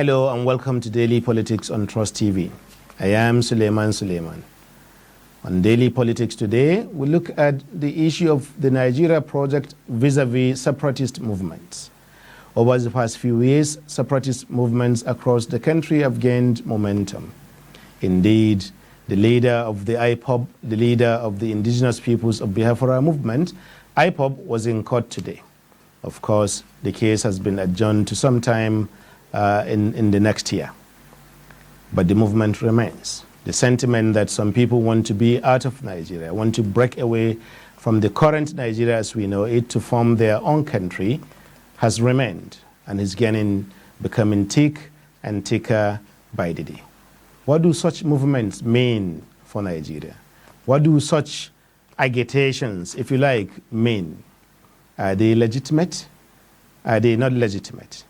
Hello and welcome to Daily Politics on Trust TV. I am Suleiman. On Daily Politics today, we look at the issue of the Nigeria project vis-a-vis separatist movements. Over the past few years, separatist movements across the country have gained momentum. Indeed, the leader of the IPOB, the leader of the Indigenous Peoples of Biafra movement, IPOB, was in court today. Of course, the case has been adjourned to some time in the next year. But the movement remains. The sentiment that some people want to be out of Nigeria, want to break away from the current Nigeria as we know it to form their own country, has remained and is becoming thick and thicker by the day. What do such movements mean for Nigeria? What do such agitations, if you like, mean? Are they legitimate? Are they not legitimate?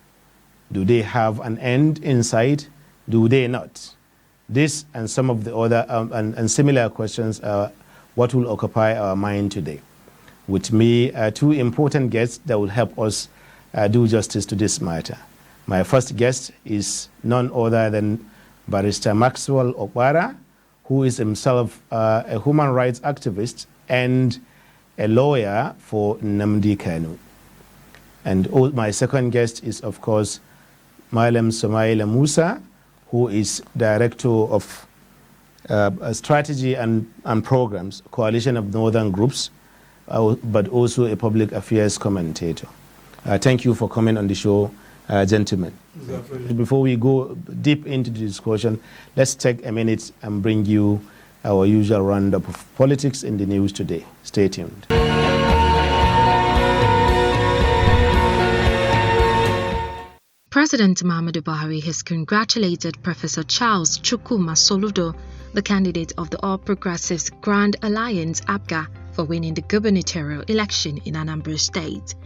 Do they have an end in sight? Do they not? This and some of the other and similar questions are what will occupy our mind today. With me are two important guests that will help us do justice to this matter. My first guest is none other than Barrister Maxwell Okpara, who is himself a human rights activist and a lawyer for Nnamdi Kanu. And my second guest is, of course, Malam Somaila Musa, who is Director of Strategy and Programs, Coalition of Northern Groups, but also a public affairs commentator. Thank you for coming on the show, gentlemen. Before we go deep into the discussion, let's take a minute and bring you our usual roundup of politics in the news today. Stay tuned. President Muhammadu Buhari has congratulated Professor Charles Chukwuma Soludo, the candidate of the All Progressives Grand Alliance (APGA), for winning the gubernatorial election in Anambra State.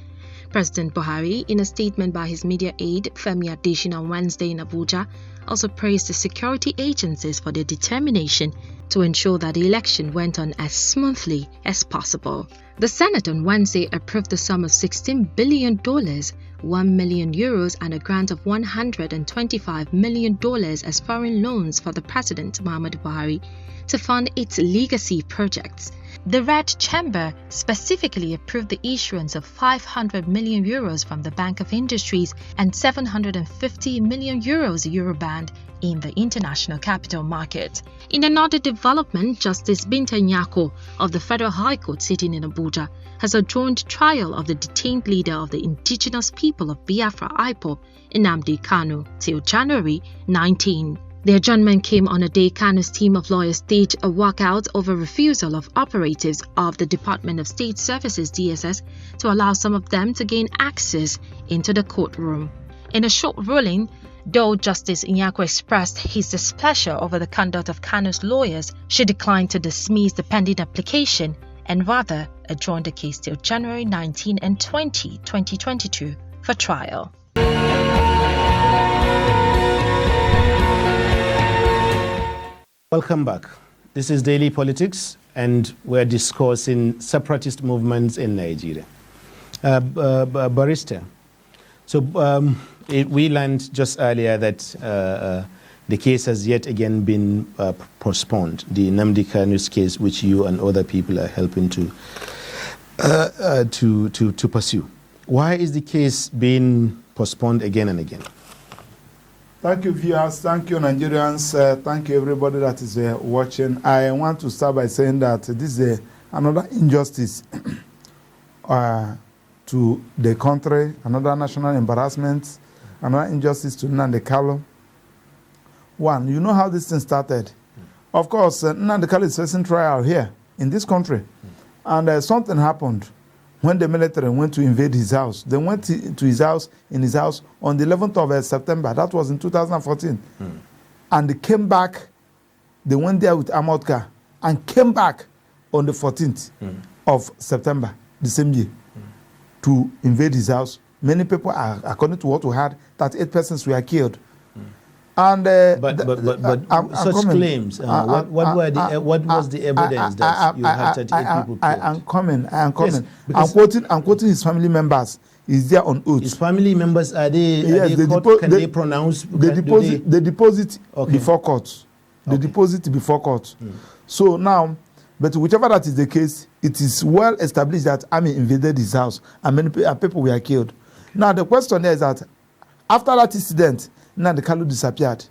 President Buhari, in a statement by his media aide Femi Adesina on Wednesday in Abuja, also praised the security agencies for their determination to ensure that the election went on as smoothly as possible. The Senate on Wednesday approved the sum of $16 billion, 1 million euros, and a grant of $125 million as foreign loans for the President Muhammadu Buhari to fund its legacy projects. The Red Chamber specifically approved the issuance of 500 million euros from the Bank of Industries and 750 million euros Eurobond in the international capital market. In another development, Justice Binta Nyako of the Federal High Court sitting in Abuja has adjourned trial of the detained leader of the Indigenous People of Biafra IPOB, Nnamdi Kanu, till January 19. The adjournment came on a day Kanu's team of lawyers staged a walkout over refusal of operatives of the Department of State Services (DSS) to allow some of them to gain access into the courtroom. In a short ruling, though Justice Nyako expressed his displeasure over the conduct of Kanu's lawyers, she declined to dismiss the pending application and rather adjourned the case till January 19 and 20, 2022 for trial. Welcome back. This is Daily Politics, and we're discussing separatist movements in Nigeria. Barrister, so we learned just earlier that the case has yet again been postponed, the Nnamdi Kanu's case, which you and other people are helping to pursue. Why is the case being postponed again and again? Thank you, viewers. Thank you, Nigerians. Thank you, everybody that is watching. I want to start by saying that this is another injustice to the country, another national embarrassment, another injustice to Nnamdi Kanu. One, you know how this thing started. Of course, Nnamdi Kanu is facing trial here in this country. And something happened when the military went to invade his house. They went to his house, on the 11th of September. That was in 2014. And they came back. They went there with armored car and came back on the 14th of September, the same year, to invade his house. Many people, according to what we had, 38 persons were killed. And but such claims. What was the evidence that you had 38 people killed? I'm coming. Yes, I'm quoting his family members. is there on oath. His family members, are they, Yes, can they pronounce? They deposit before court. They deposit before court. So now, but whichever that is the case, it is well established that army invaded his house and many people were killed. Now the question there is that after that incident, Nnamdi Kanu disappeared.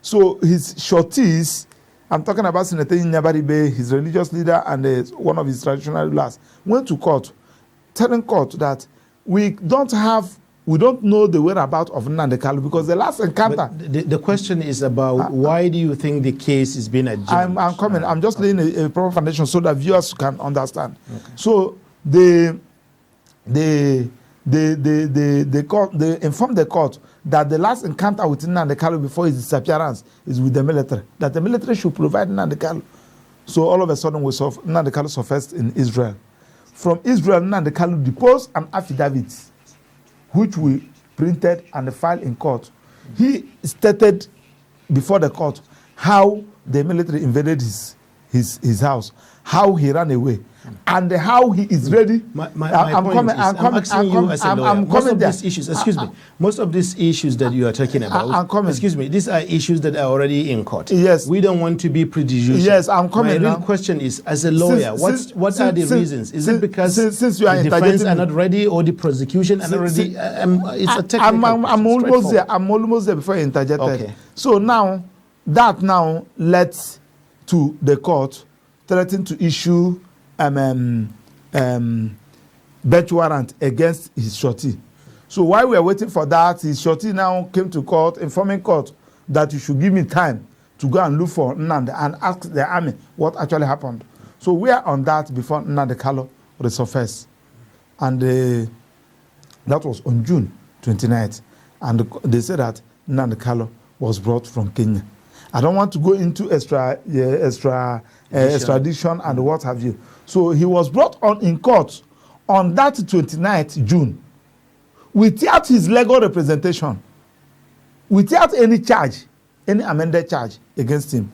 So his shorties, I'm talking about Senator Nyabaribe, his religious leader, and one of his traditional rulers, went to court, telling court that we don't know the whereabouts of Nnamdi Kanu because the last encounter. The question is about why do you think the case is being adjourned? I'm coming. I'm just laying a proper foundation so that viewers can understand. Okay. So they informed the court that the last encounter with Nnamdi Kanu before his disappearance is with the military. That the military should provide Nnamdi Kanu. So all of a sudden Nnamdi Kanu surfaced in Israel. From Israel, Nnamdi Kanu deposed an affidavit, which we printed and filed in court. He stated before the court how the military invaded his house, how he ran away, and how he is ready. I'm asking you as a lawyer. Most of these issues, excuse me, most of these issues that you are talking about, excuse me, these are issues that are already in court. Yes. We don't want to be prejudicial. Yes, I'm coming. My real question is, as a lawyer, what are the reasons? Is it because since you are the defense are not ready or the prosecution are not ready? It's a technical I'm almost there. I'm almost there before you interjected. Okay. So now, that now led to the court threatening to issue bench warrant against his shorty. So while we are waiting for that, his shorty now came to court, informing court that you should give me time to go and look for Nnamdi and ask the army what actually happened. So we are on that before Nnamdi Kanu resurfaced. And that was on June 29th. And they said that Nnamdi Kanu was brought from Kenya. I don't want to go into extradition and what have you. So he was brought on in court on that 29th June without his legal representation, without any charge, any amended charge against him.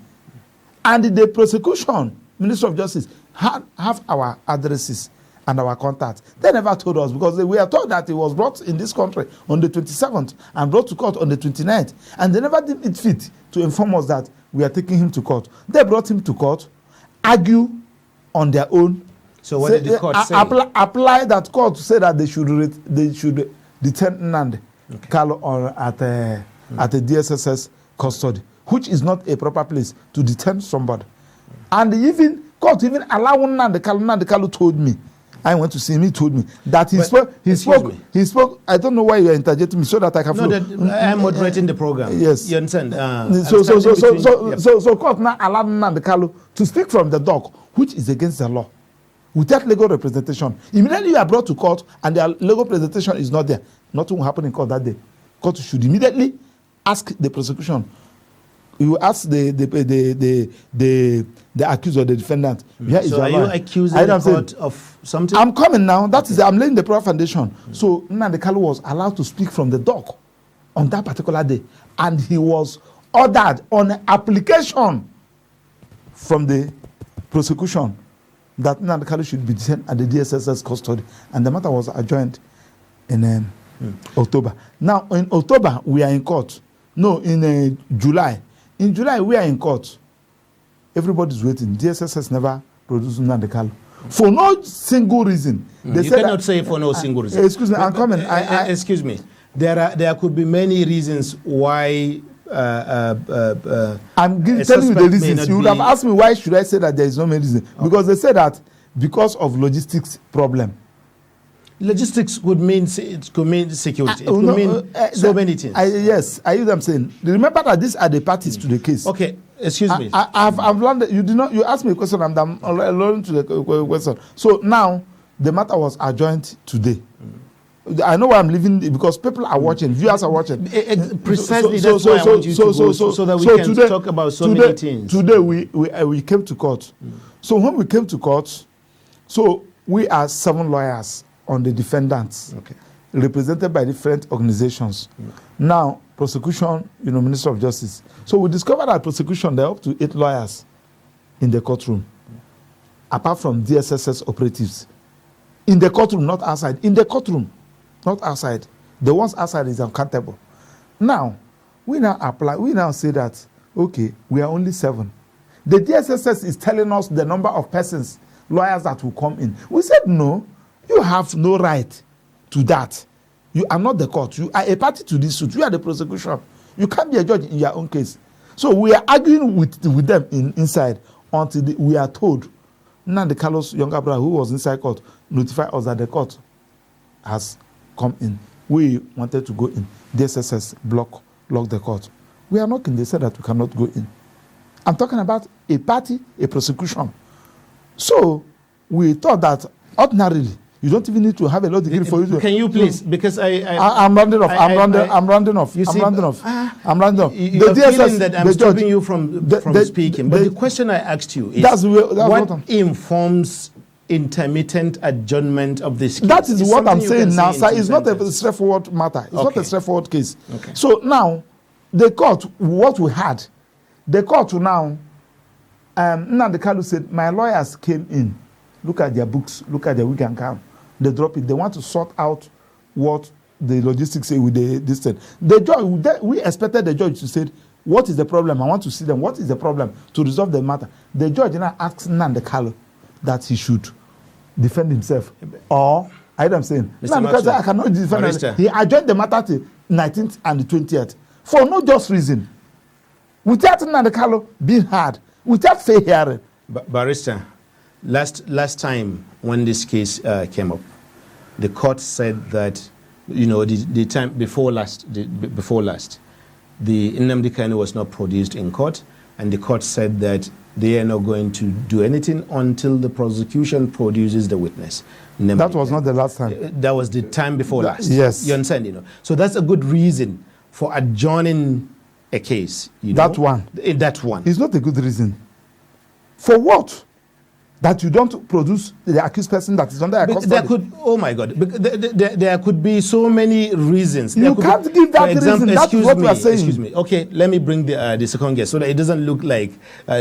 And the prosecution, Minister of Justice, have our addresses and our contacts. They never told us because we are told that he was brought in this country on the 27th and brought to court on the 29th. And they never did it fit to inform us that we are taking him to court. They brought him to court, argue on their own. So what did the court say? Apply that court to say that they should detain Nnamdi Kanu at a DSSS custody, which is not a proper place to detain somebody. And court even allowing Nnamdi Kanu told me, I went to see him, he told me that he spoke. I don't know why you are interjecting me so that I can flow. I am moderating the program. Yes. You understand? So court now allowed Nnamdi Kanu to speak from the dock, which is against the law, without legal representation. Immediately you are brought to court and the legal representation is not there. Nothing will happen in court that day. Court should immediately ask the prosecution. You ask the accused or the defendant. So are you accusing the court of something? I'm coming now. I'm laying the proper foundation. So Nnamdi Kanu was allowed to speak from the dock on that particular day, and he was ordered on an application from the prosecution that Nnamdi Kanu should be detained at the DSSS custody, and the matter was adjourned in October. Now in October we are in court. No, in July. In July, we are in court. Everybody's waiting. DSSS never produced Nnamdi Kanu for no single reason. They you cannot say for no single reason. Excuse me, I'm coming. Excuse me. There could be many reasons why. I'm telling you the reasons. You would have asked me why should I say that there is no many reason? Okay. Because they say that because of logistics problem. Logistics could mean security. It could mean so many things. Yes, I hear them saying. Remember that these are the parties to the case. Okay, excuse me. I've learned that you did not. You asked me a question, and I'm learning to the question. So now the matter was adjourned today. I know where I'm living because people are watching, viewers are watching. Precisely, that's why I want you to go so that we can talk about so many things. Today we came to court. So when we came to court, so we are 7 lawyers on the defendants, represented by different organizations. Now, prosecution, Minister of Justice. So we discovered that prosecution, there are up to 8 lawyers in the courtroom, apart from DSSS operatives. In the courtroom, not outside. In the courtroom, not outside. The ones outside is uncountable. Now, we now say that, okay, we are only 7. The DSSS is telling us the number of persons, lawyers that will come in. We said, no, you have no right to that. You are not the court. You are a party to this suit. You are the prosecution. You can't be a judge in your own case. So we are arguing with them inside until we are told. Nnamdi Kalu's younger brother, who was inside court, notified us that the court has come in. We wanted to go in. DSSS locked the court. We are knocking. They said that we cannot go in. I'm talking about a party, a prosecution. So we thought that ordinarily, you don't even need to have a law degree for you to... Can you please, because I'm rounding off. I'm rounding off. You see, I'm rounding off. I'm rounding off. You're feeling that I'm stopping you from speaking. But the question I asked you is, what informs intermittent adjournment of this case? That is what I'm saying now, sir. It's not a straightforward matter. It's not a straightforward case. Okay. So now, the court, what we had, the court now, Nnamdi Kalu said, my lawyers came in. Look at their books. Look at their week and count. They drop it. They want to sort out what the logistics say with this thing. The judge, we expected the judge to say, what is the problem? I want to see them. What is the problem? To resolve the matter. The judge now asks Nnamdi Kalu that he should defend himself. Or, I am saying, because I cannot defend himself. He adjourned the matter to 19th and the 20th for no just reason. Without Nnamdi Kalu being heard, without fair hearing. Barrister, last time when this case came up, the court said that, the time before last, the Nnamdi Kanu was not produced in court, and the court said that they are not going to do anything until the prosecution produces the witness. That was not the last time. That was the time before last. Yes. You understand, So that's a good reason for adjourning a case. That one. That one. It's not a good reason. For what? That you don't produce the accused person that is under a custody. There could, oh my God, there could be so many reasons. You can't give that reason. That's what we are saying. Excuse me. Okay, let me bring the second guest so that it doesn't look like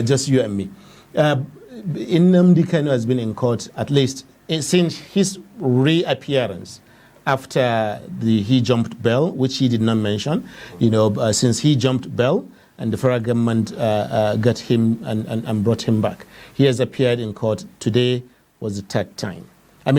just you and me. Nnamdi Kanu has been in court at least since his reappearance after he jumped bail, which he did not mention. Since he jumped bail, and the federal government got him and brought him back. He has appeared in court. Today was the third time.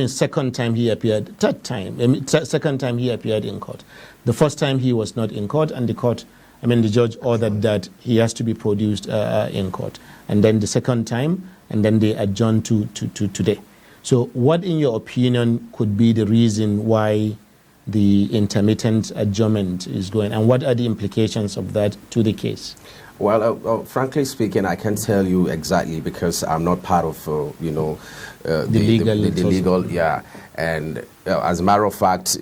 Second time he appeared, second time he appeared in court. The first time he was not in court, and the judge ordered that he has to be produced in court. And then the second time, and then they adjourned to today. So what, in your opinion, could be the reason why the intermittent adjournment is going, and what are the implications of that to the case? Well, frankly speaking, I can't tell you exactly because I'm not part of, the legal, yeah. And as a matter of fact,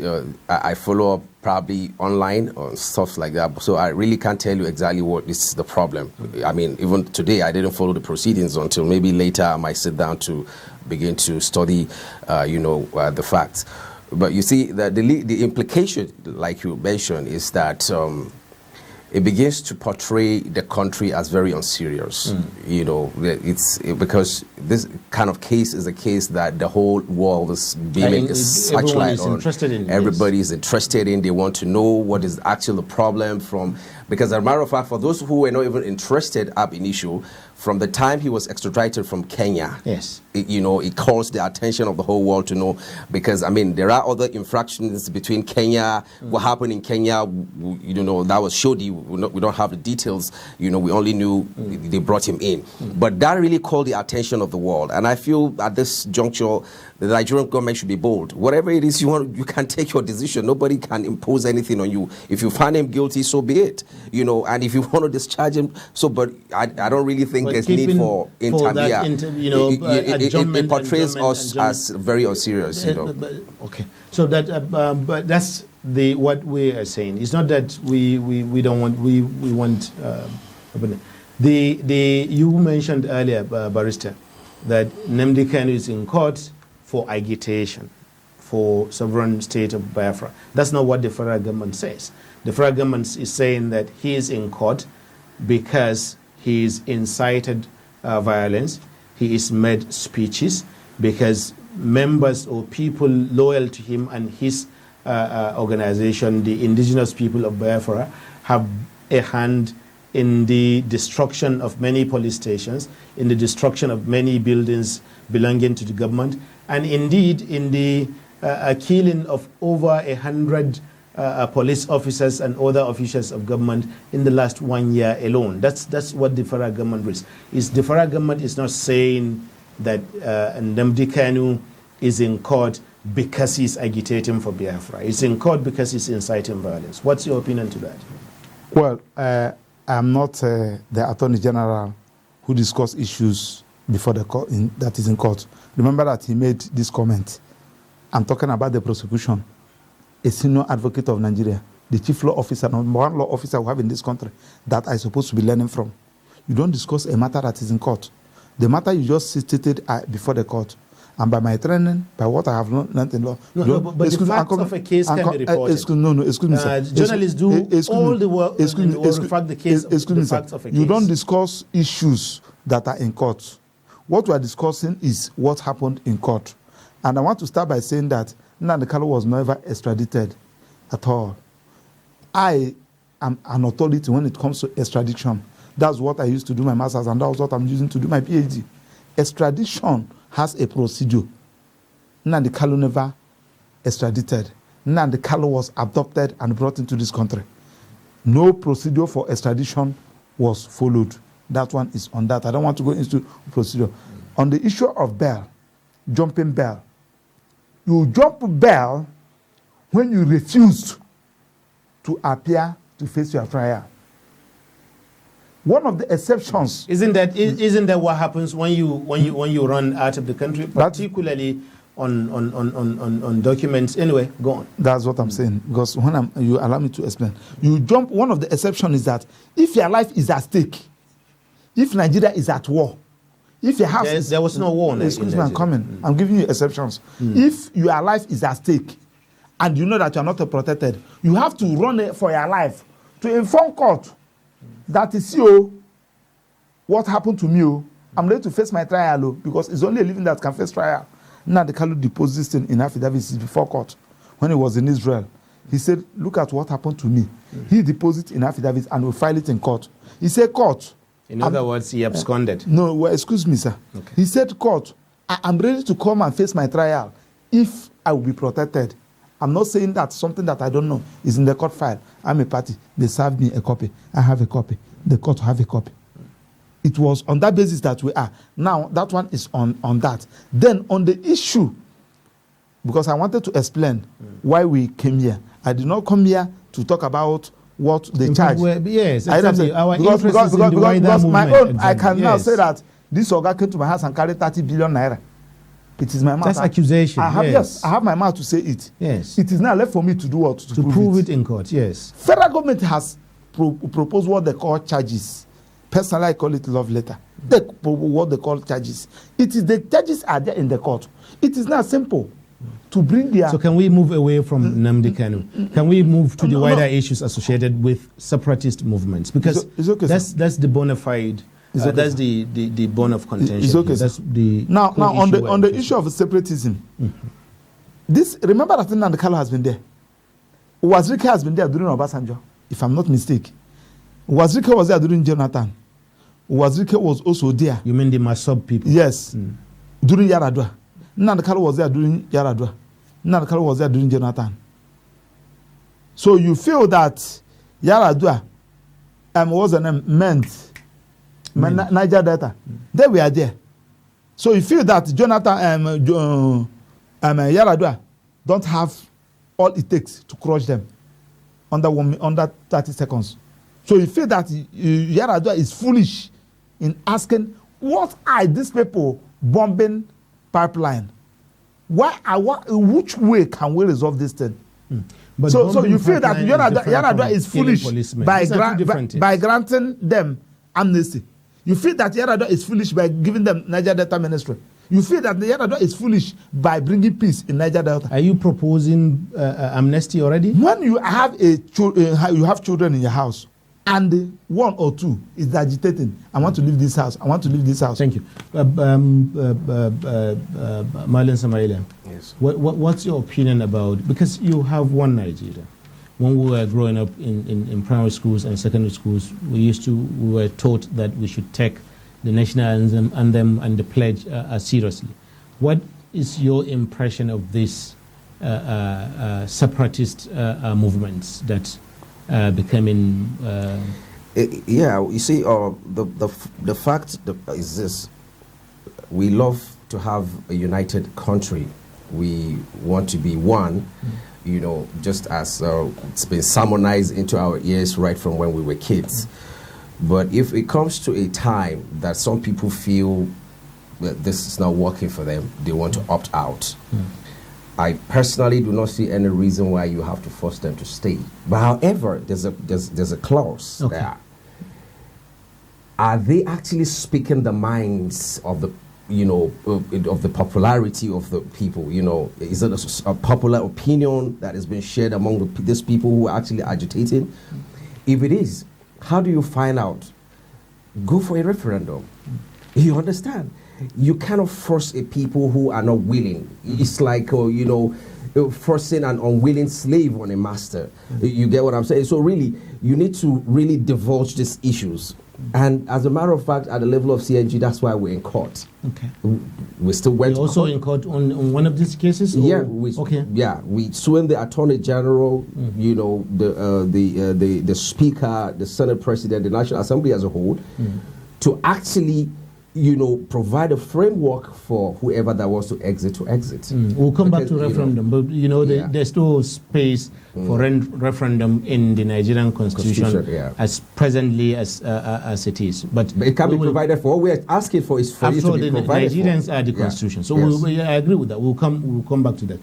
I follow up probably online or stuff like that. So I really can't tell you exactly what is the problem. Even today, I didn't follow the proceedings until maybe later I might sit down to begin to study, the facts. But you see, the implication, like you mentioned, is that it begins to portray the country as very unserious. It's because this kind of case is a case that the whole world is beaming a searchlight on. Everybody is interested in. They want to know what is actually the problem because as a matter of fact, for those who were not even interested ab initio, from the time he was extradited from Kenya, yes, it calls the attention of the whole world to know, because there are other infractions between Kenya. What happened in Kenya, that was shoddy. We don't have the details. We only knew they brought him in. But that really called the attention of the world. And I feel at this juncture, the Nigerian government should be bold. Whatever it is you want, you can take your decision. Nobody can impose anything on you. If you find him guilty, so be it. And if you want to discharge him, so. But I don't really think there's need for intermediate. It portrays us as very unserious. Okay, so but that's what we are saying. It's not that we don't want we want. You mentioned earlier, Barrister, that Nnamdi Kanu is in court for agitation for sovereign state of Biafra. That's not what the federal government says. The federal government is saying that he is in court because he's incited violence, he is made speeches, because members or people loyal to him and his organization, the indigenous people of Biafra, have a hand in the destruction of many police stations, in the destruction of many buildings belonging to the government, and indeed in the killing of over 100 police officers and other officials of government in the last 1 year alone. That's what the federal government is. The federal government is not saying that Nnamdi Kanu is in court because he's agitating for Biafra. He's in court because he's inciting violence. What's your opinion to that? Well, I'm not the Attorney General who discuss issues before the court that is in court. Remember that he made this comment. I'm talking about the prosecution. A senior advocate of Nigeria, the chief law officer, number one law officer we have in this country, that I'm supposed to be learning from. You don't discuss a matter that is in court. The matter you just stated before the court. And by my training, by what I have learned in law. But the facts of a case can be reported. Excuse me, sir. Journalists do all the work to reflect the case of the facts of a case. You don't discuss issues that are in court. What we are discussing is what happened in court. And I want to start by saying that Nnamdi Kanu was never extradited at all. I am an authority when it comes to extradition. That's what I used to do my master's, and that's what I'm using to do my PhD. Extradition has a procedure. Nnamdi Kanu never extradited. Nnamdi Kanu was adopted and brought into this country. No procedure for extradition was followed. That one is on that. I don't want to go into procedure. On the issue of bail, jumping bail. You jump bail when you refuse to appear to face your trial. One of the exceptions. Isn't that what happens when you run out of the country, particularly on documents? Anyway, go on. That's what I'm saying. Because when you allow me to explain, you jump. One of the exceptions is that if your life is at stake, if Nigeria is at war, if your house there was no war. Excuse me, I'm coming. I'm giving you exceptions. If your life is at stake, and you know that you are not protected, you have to run for your life to inform court that is what happened to me. I'm ready to face my trial because it's only a living that can face trial. Nnamdi Kanu deposed this thing in affidavits before court when he was in Israel. He said, look at what happened to me. He deposited in affidavits and will file it in court. He said, court. In other words, he absconded. No, well, excuse me, sir. Okay. He said, court, I'm ready to come and face my trial if I will be protected. I'm not saying that something that I don't know is in the court file. I'm a party. They served me a copy. I have a copy. The court have a copy. It was on that basis that we are. Now, that one is on that. Then on the issue, because I wanted to explain why we came here. I did not come here to talk about what they charge. Yes, exactly. Our interest is in the wider because my movement. own, exactly. I can now say that this Oga came to my house and carried 30 billion naira. It is my mouth. That's accusation. Yes, I have my mouth to say it. Yes. It is now left for me to do what? To prove it in court, yes. Federal government has proposed what they call charges. Personally, I call it love letter. They propose what they call charges. It is the charges are there in the court. It is now simple to bring their... So can we move away from Nnamdi Kanu? Can we move to the wider issues associated with separatist movements? Because it's okay, that's the bona fide... that's the bone of contention. It's okay. That's the now on the issue of separatism. This, remember that Nnamdi Kanu has been there. Wazirika has been there during Obasanjo, if I'm not mistaken. Wazirika was there during Jonathan. Wazirika was also there. You mean the Masob people? Yes. During Yaradua. Nnamdi Kanu was there during Yaradua. Nnamdi Kanu was there during Jonathan. So you feel that Yaradua was the name meant Niger Delta. They were there. So you feel that Jonathan Yaradua don't have all it takes to crush them under 30 seconds. So you feel that Yaradua is foolish in asking, what are these people bombing pipeline? Which way can we resolve this thing? But so you feel that Yaradua is foolish by granting them amnesty. You feel that Yaradua is foolish by giving them Niger Delta Ministry. You feel that Yaradua is foolish by bringing peace in Niger Delta. Are you proposing amnesty already? When you have you have children in your house and one or two is agitating. I want to leave this house. I want to leave this house. Thank you. Marlon Samaila, Yes. What's your opinion about, because you have one Nigeria. When we were growing up in primary schools and secondary schools, we were taught that we should take the national anthem and the pledge seriously. What is your impression of these separatist movements that becoming? Yeah, you see, the fact is this: we love to have a united country. We want to be one. You know, just as it's been sermonized into our ears right from when we were kids. But if it comes to a time that some people feel that this is not working for them, they want to opt out. I personally do not see any reason why you have to force them to stay. But however, there's a clause there. Are they actually speaking the minds of the, you know, of the popularity of the people? You know, is it a popular opinion that has been shared among these people who are actually agitating? If it is, how do you find out? Go for a referendum. You understand? You cannot force a people who are not willing. It's like, you know, forcing an unwilling slave on a master. You get what I'm saying? So really, you need to really divulge these issues. And as a matter of fact, at the level of CNG, that's why we're in court. Okay. We still went You're also in court on one of these cases? Yeah. We Suing the Attorney General, you know, the Speaker, the Senate President, the National Assembly as a whole, to actually, you know, provide a framework for whoever that wants to exit. We'll come back to referendum, but you know, there's no space for referendum in the Nigerian constitution as presently as it is. But it can be provided for. What we're asking for is for it to be provided for. Nigerians are the constitution, so I agree with that. We'll come back to that.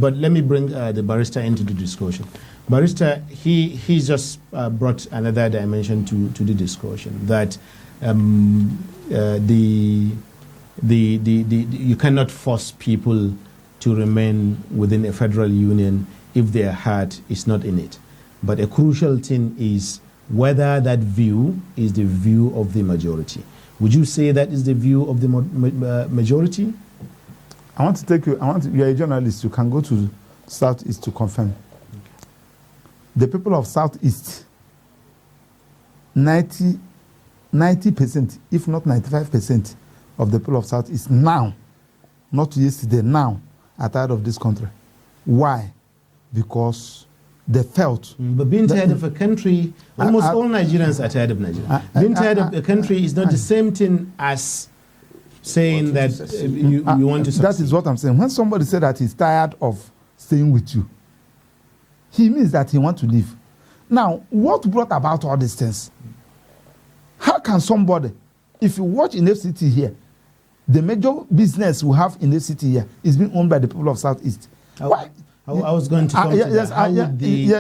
But let me bring the barrister into the discussion. Barrister, he just brought another dimension to the discussion that. You cannot force people to remain within a federal union if their heart is not in it. But a crucial thing is whether that view is the view of the majority. Would you say that is the view of the majority? I want to take you. You're a journalist. You can go to Southeast to confirm. The people of Southeast, 90%, if not 95% of the people of Southeast now, not yesterday, now, are tired of this country. Why? Because they felt. But being tired of a country, almost all Nigerians are tired of Nigeria. Being tired of a country is not the same thing as saying that you want to succeed. That is what I'm saying. When somebody said that he's tired of staying with you, he means that he wants to leave. Now, what brought about all these things? How can somebody, if you watch in FCT here, the major business we have in FCT here is being owned by the people of Southeast. Why? I was going to come to that. How would the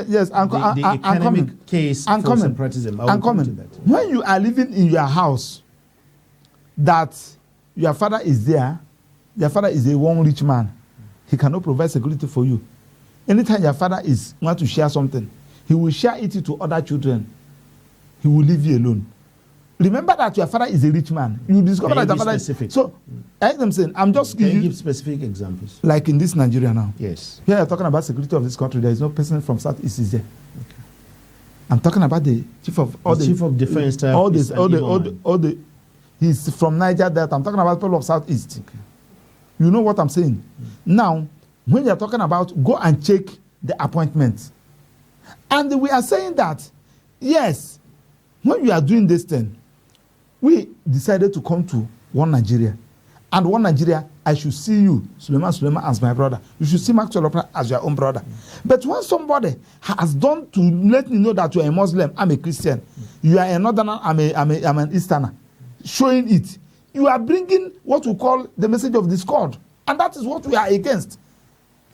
economic case for separatism? I'm coming. When you are living in your house, that your father is there, your father is a one rich man, he cannot provide security for you. Anytime your father want to share something, he will share it to other children. He will leave you alone. Remember that your father is a rich man. You discover that your father is specific. So, I'm saying, I'm just giving you. Can you give specific examples? Like in this Nigeria now. Yes. Here you're talking about security of this country. There is no person from Southeast is there. Okay. I'm talking about the chief of chief of defense staff. He's from Niger Delta. I'm talking about people of Southeast. Okay. You know what I'm saying? Now, when you're talking about go and check the appointments, and we are saying that yes, when you are doing this thing, we decided to come to one Nigeria. And one Nigeria, I should see you, Suleiman, as my brother. You should see Maxwell as your own brother. But when somebody has done to let me know that you are a Muslim, I'm a Christian, you are a Northerner, I'm an Easterner, showing it, you are bringing what we call the message of discord. And that is what we are against.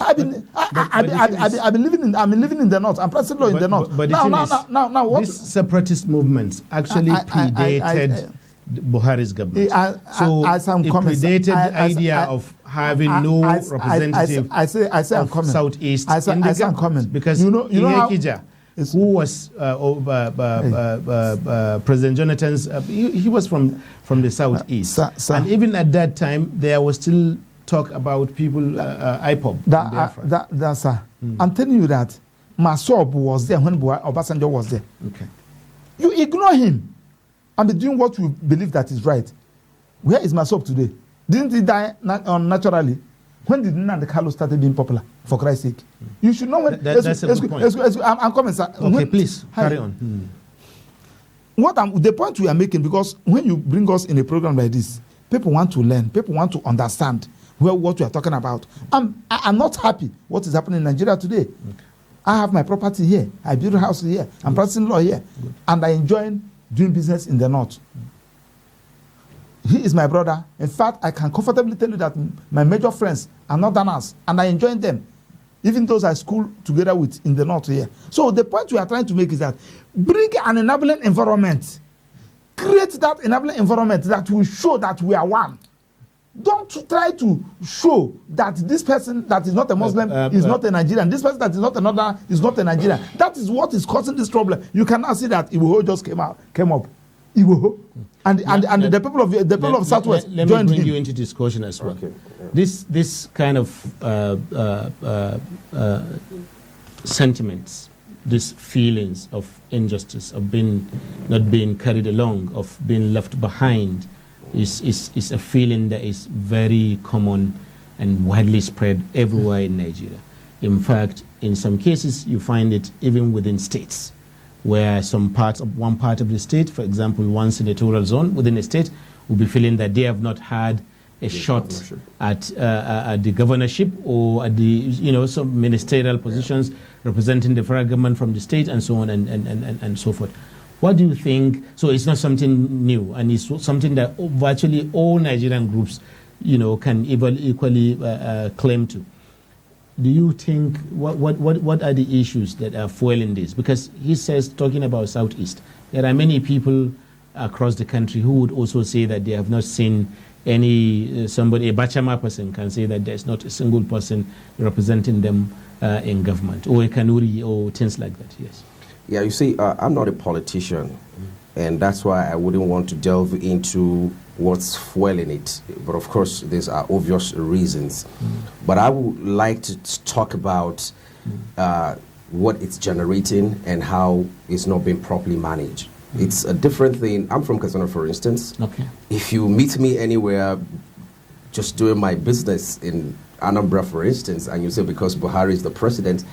I've been living in the north. I'm president in the north. But now, what? These separatist movements actually predated Buhari's government. So it predated the idea of having no representative I say I'm coming. Southeast in the government. Because in Yekija, who was President Jonathan's, he was from the southeast. And even at that time, there was still talk about people, IPOB. I'm telling you that Masob was there when Obasanjo was there. Okay. You ignore him and be doing what you believe that is right. Where is Masob today? Didn't he die naturally? When did Nnamdi Kanu started being popular? For Christ's sake, you should know when. That's a good point. I'm coming, sir. Okay, please carry on. The point we are making, because when you bring us in a program like this, people want to learn, people want to understand what we are talking about. I'm not happy what is happening in Nigeria today. Okay. I have my property here. I build a house here. I'm practicing law here. Good. And I enjoy doing business in the north. He is my brother. In fact, I can comfortably tell you that my major friends are northerners, and I enjoy them, even those I school together with in the north here. So the point we are trying to make is that bring an enabling environment. Create that enabling environment that will show that we are one. Don't try to show that this person that is not a Muslim is not a Nigerian. This person that is not another is not a Nigerian. That is what is causing this problem. You cannot see that Iwoho just came up. Iwoho. And the people of Southwest let me bring you into discussion as well. Okay. This kind of sentiments, these feelings of injustice, of not being carried along, of being left behind, is a feeling that is very common and widely spread everywhere in Nigeria. In fact, in some cases, you find it even within states, where one part of the state, for example, one senatorial zone within a state, will be feeling that they have not had a shot at the governorship or at the some ministerial positions representing the federal government from the state and so on and so forth. What do you think? So it's not something new, and it's something that virtually all Nigerian groups, can equally claim to. Do you think what are the issues that are fueling this? Because he says, talking about Southeast, there are many people across the country who would also say that they have not seen any somebody, a Bachama person can say that there's not a single person representing them in government, or a Kanuri, or things like that. Yes. Yeah, you see, I'm not a politician, and that's why I wouldn't want to delve into what's fueling it. But of course, these are obvious reasons. But I would like to talk about what it's generating and how it's not being properly managed. It's a different thing. I'm from Katsina, for instance. Okay. If you meet me anywhere, just doing my business in Anambra, for instance, and you say because Buhari is the president,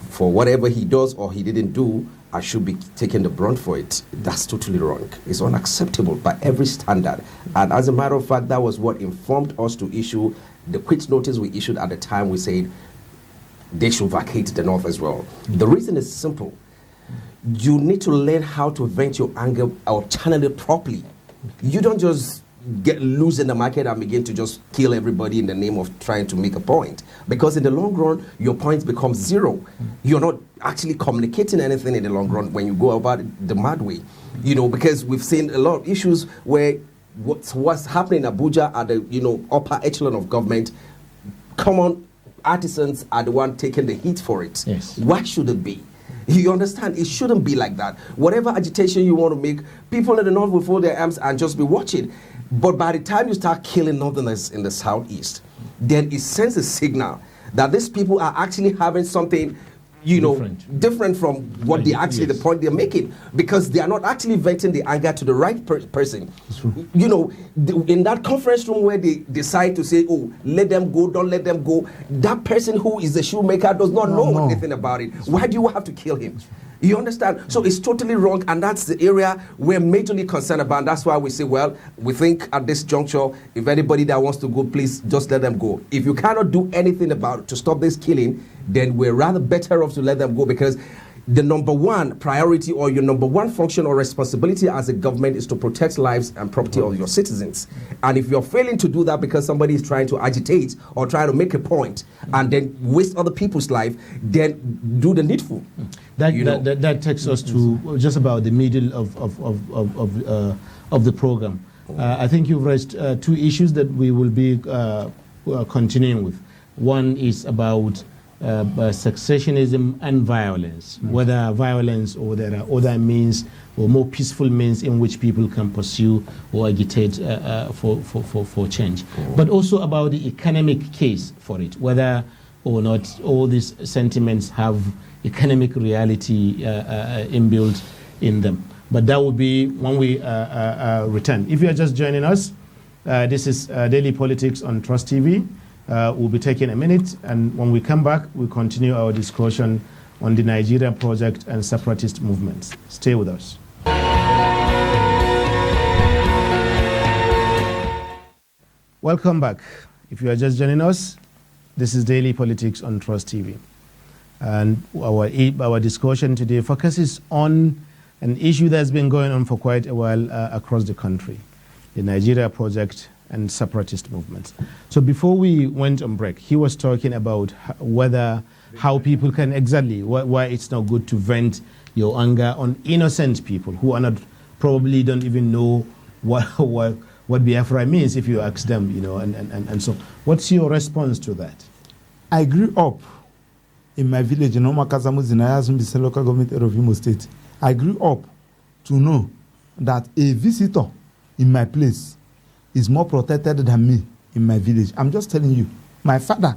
for whatever he does or he didn't do, I should be taking the brunt for it. That's totally wrong. It's unacceptable by every standard. And as a matter of fact, that was what informed us to issue the quit notice we issued at the time. We said they should vacate the north as well. The reason is simple. You need to learn how to vent your anger or channel it properly. You don't just get loose in the market and begin to just kill everybody in the name of trying to make a point. Because in the long run, your points become zero. You're not actually communicating anything in the long run when you go about it the mad way. Because we've seen a lot of issues where what's happening in Abuja at the upper echelon of government, common artisans are the one taking the heat for it. Yes. Why should it be? You understand? It shouldn't be like that. Whatever agitation you want to make, people in the north will fold their arms and just be watching. But by the time you start killing northerners in the southeast, then it sends a signal that these people are actually having something, different from what they actually, the point they're making, because they are not actually venting the anger to the right person. In that conference room where they decide to say, oh, let them go, don't let them go, that person who is the shoemaker does not know anything about it. Why do you have to kill him? You understand? So it's totally wrong, and that's the area we're majorly concerned about. That's why we say, well, we think at this juncture, if anybody that wants to go, please just let them go. If you cannot do anything about it to stop this killing, then we're rather better off to let them go, because the number one priority or your number one function or responsibility as a government is to protect lives and property of your citizens. And if you're failing to do that because somebody is trying to agitate or try to make a point and then waste other people's life, then do the needful. That takes us to just about the middle of the program. I think you've raised two issues that we will be continuing with. One is about secessionism and violence, whether violence or there are other means or more peaceful means in which people can pursue or agitate for change. But also about the economic case for it, whether or not all these sentiments have economic reality inbuilt in them. But that will be when we return. If you are just joining us, this is Daily Politics on Trust TV. We'll be taking a minute, and when we come back, we'll continue our discussion on the Nigeria project and separatist movements. Stay with us. Welcome back. If you are just joining us, this is Daily Politics on Trust TV. And our discussion today focuses on an issue that's been going on for quite a while across the country, the Nigeria project and separatist movements. So before we went on break, he was talking about how people can why it's not good to vent your anger on innocent people who are not, probably don't even know what Biafra means if you ask them, and so. What's your response to that? I grew up in my village in Omakazamu, in local government area of Imo State. I grew up to know that a visitor in my place is more protected than me in my village. I'm just telling you. My father,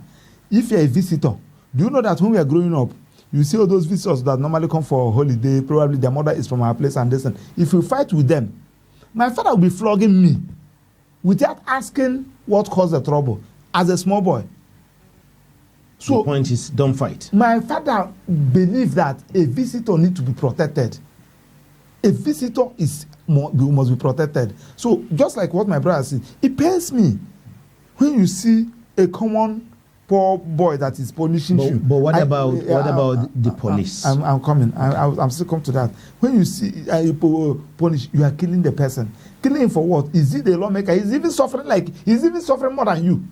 if you're a visitor, do you know that when we are growing up, you see all those visitors that normally come for a holiday, probably their mother is from our place and this. If you fight with them, my father will be flogging me without asking what caused the trouble as a small boy. So the point is, don't fight. My father believed that a visitor needs to be protected. A visitor must be protected. So just like what my brother said, it pains me when you see a common poor boy that is punishing you. But what about the police? I'm coming. I'm still coming to that. When you see punish, you are killing the person. Killing him for what? Is he the lawmaker? He's even suffering more than you.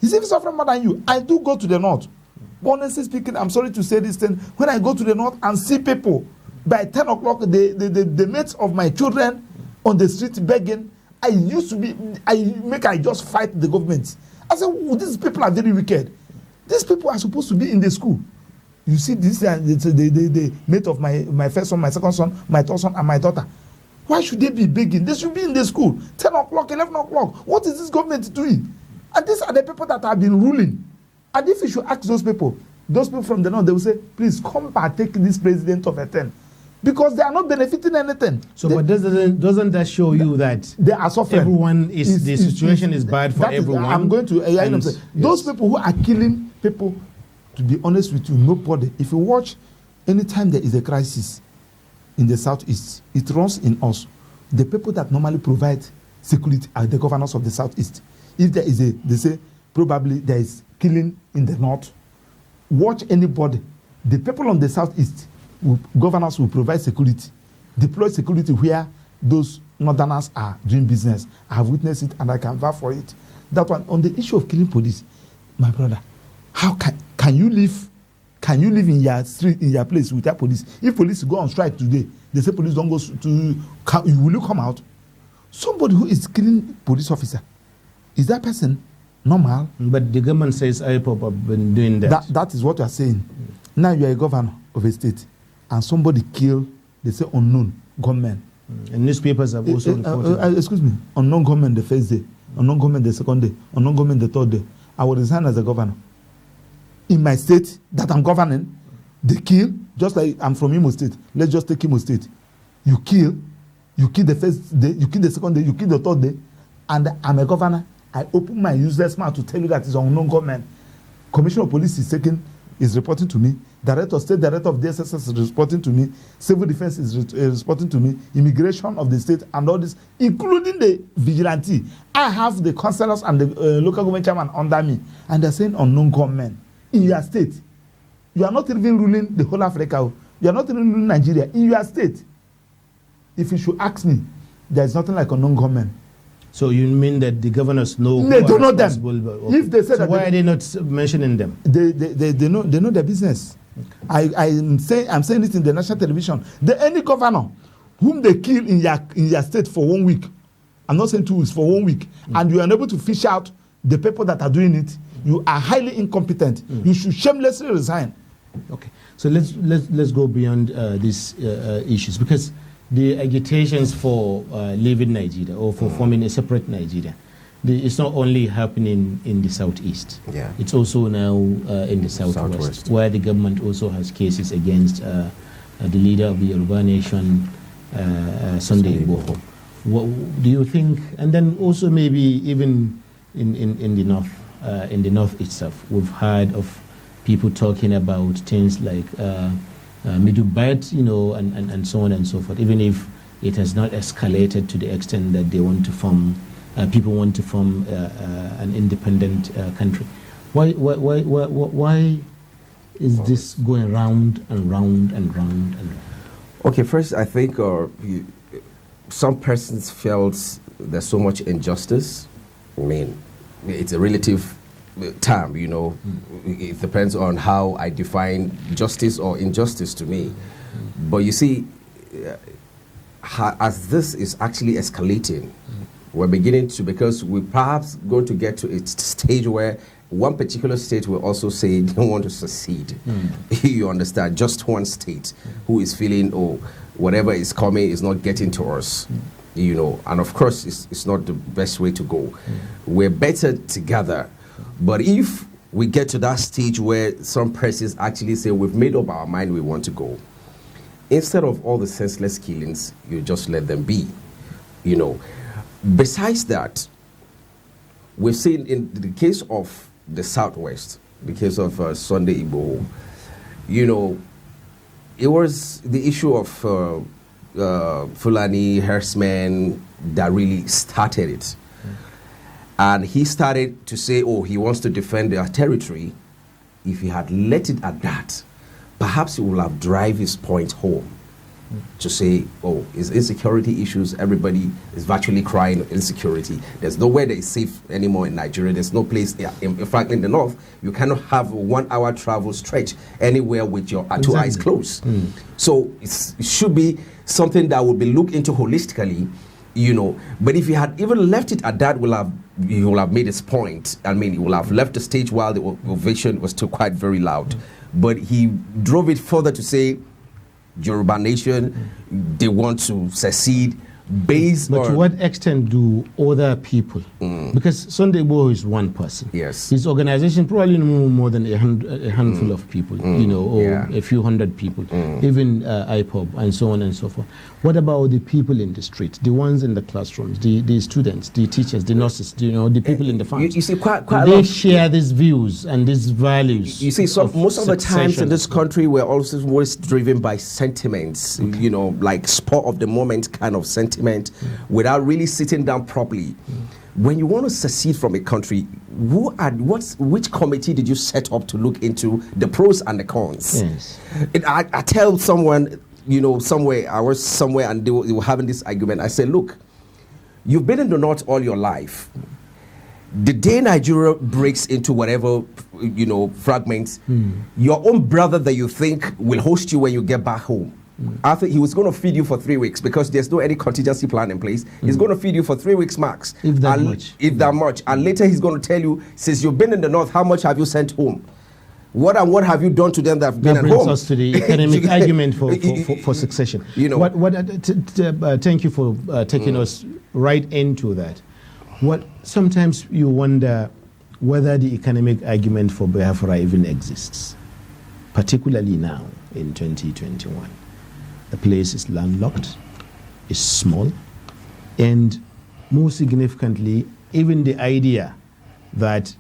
He's even suffering more than you. I do go to the north. Honestly speaking, I'm sorry to say this thing. When I go to the north and see people by 10 o'clock, the mates of my children on the street begging, I just fight the government. I said, these people are very wicked. These people are supposed to be in the school. You see, this the mate of my first son, my second son, my third son, and my daughter. Why should they be begging? They should be in the school. 10 o'clock, 11 o'clock. What is this government doing? And these are the people that have been ruling. And if you should ask those people from the north, they will say, please come partake this president of a 10. Because they are not benefiting anything. So, but doesn't that show you that they are suffering? The situation is bad for everyone? I'm going to. Those people who are killing people, to be honest with you, nobody. If you watch, anytime there is a crisis in the southeast, it runs in us. The people that normally provide security are the governors of the southeast. If there is they say probably there is killing in the north. Watch anybody. The people on the southeast. Governors will provide security, deploy security where those northerners are doing business. I have witnessed it and I can vouch for it. That one, on the issue of killing police, my brother, how can you live in your street, in your place without police? If police go on strike today, they say police don't go will you come out? Somebody who is killing police officer, is that person normal? But the government says IPOP have been doing that. That is what you are saying. Now you are a governor of a state. And somebody killed, they say, unknown gunmen. And newspapers have also reported. Excuse me, unknown gunmen the first day, unknown gunmen the second day, unknown gunmen the third day. I will resign as a governor. In my state that I'm governing, they kill, just like I'm from Imo State. Let's just take Imo State. You kill the first day, you kill the second day, you kill the third day, and I'm a governor. I open my useless mouth to tell you that it's unknown gunmen. Commissioner of Police is reporting to me. State Director of DSS is reporting to me. Civil Defense is reporting to me. Immigration of the state and all this, including the vigilante. I have the councillors and the local government chairman under me, and they're saying unknown gunmen in your state. You are not even ruling the whole Africa. You are not even ruling Nigeria. In your state, if you should ask me, there is nothing like unknown gunmen. So you mean that the governors know? They don't know them. Okay. If they say that, why are they not mentioning them? They know their business. Okay. I'm saying it in the national television. Any governor whom they kill in your state for 1 week, I'm not saying 2 weeks, for 1 week, and you are unable to fish out the people that are doing it, You are highly incompetent. You should shamelessly resign. Okay, so let's go beyond these issues, because the agitations for leaving Nigeria or for forming a separate Nigeria, it's not only happening in the southeast. Yeah. It's also now in the southwest, where the government also has cases against the leader of the Yoruba nation, Sunday Igboho. What do you think? And then also maybe even in the north, itself, we've heard of people talking about things like middle belt, and so on and so forth. Even if it has not escalated to the extent that they want to form, people want to form an independent country. Why is this going round and round and round and round? Okay, first I think some persons felt there's so much injustice. I mean, it's a relative term, It depends on how I define justice or injustice to me. But you see, as this is actually escalating, we're beginning to, because we're perhaps going to get to a stage where one particular state will also say they don't want to secede. You understand? Just one state who is feeling, whatever is coming is not getting to us. And of course it's not the best way to go. We're better together. But if we get to that stage where some persons actually say we've made up our mind, we want to go, instead of all the senseless killings, you just let them be. Besides that, we've seen in the case of the Southwest, the case of Sunday Igboho, it was the issue of Fulani herdsmen that really started it. And he started to say, he wants to defend their territory. If he had let it at that, perhaps he would have driven his point home to say, it's insecurity issues. Everybody is virtually crying insecurity. There's nowhere that is safe anymore in Nigeria. There's no place, in fact, in the north, you cannot have a 1 hour travel stretch anywhere with your two eyes closed. So it should be something that would be looked into holistically, But if he had even left it at that, he will have made his point. I mean, he will have left the stage while the ovation was still quite very loud. But he drove it further to say, Yoruba nation, they want to secede based on... But to what extent do other people... Because Sunday Igboho is one person. Yes. His organization probably more than a handful of people, or a few hundred people, even IPOB and so on and so forth. What about the people in the street, the ones in the classrooms, the students, the teachers, the nurses, the people in the farms? You see, quite they share these views and these values. You see, most of the times in this country, we're also always driven by sentiments, like spur of the moment kind of sentiment, without really sitting down properly. When you want to secede from a country, which committee did you set up to look into the pros and the cons? Yes. I tell someone, somewhere, I was somewhere and they were having this argument. I said, look, you've been in the north all your life. The day Nigeria breaks into whatever, fragments, your own brother that you think will host you when you get back home, after he was going to feed you for 3 weeks because there's no any contingency plan in place. He's going to feed you for 3 weeks max. If that much. And later he's going to tell you, since you've been in the north, how much have you sent home? What have you done to them that have been at home? That brings us to the economic argument for succession. Thank you for taking us right into that. Sometimes you wonder whether the economic argument for Biafra even exists, particularly now in 2021. The place is landlocked, is small, and more significantly, even the idea that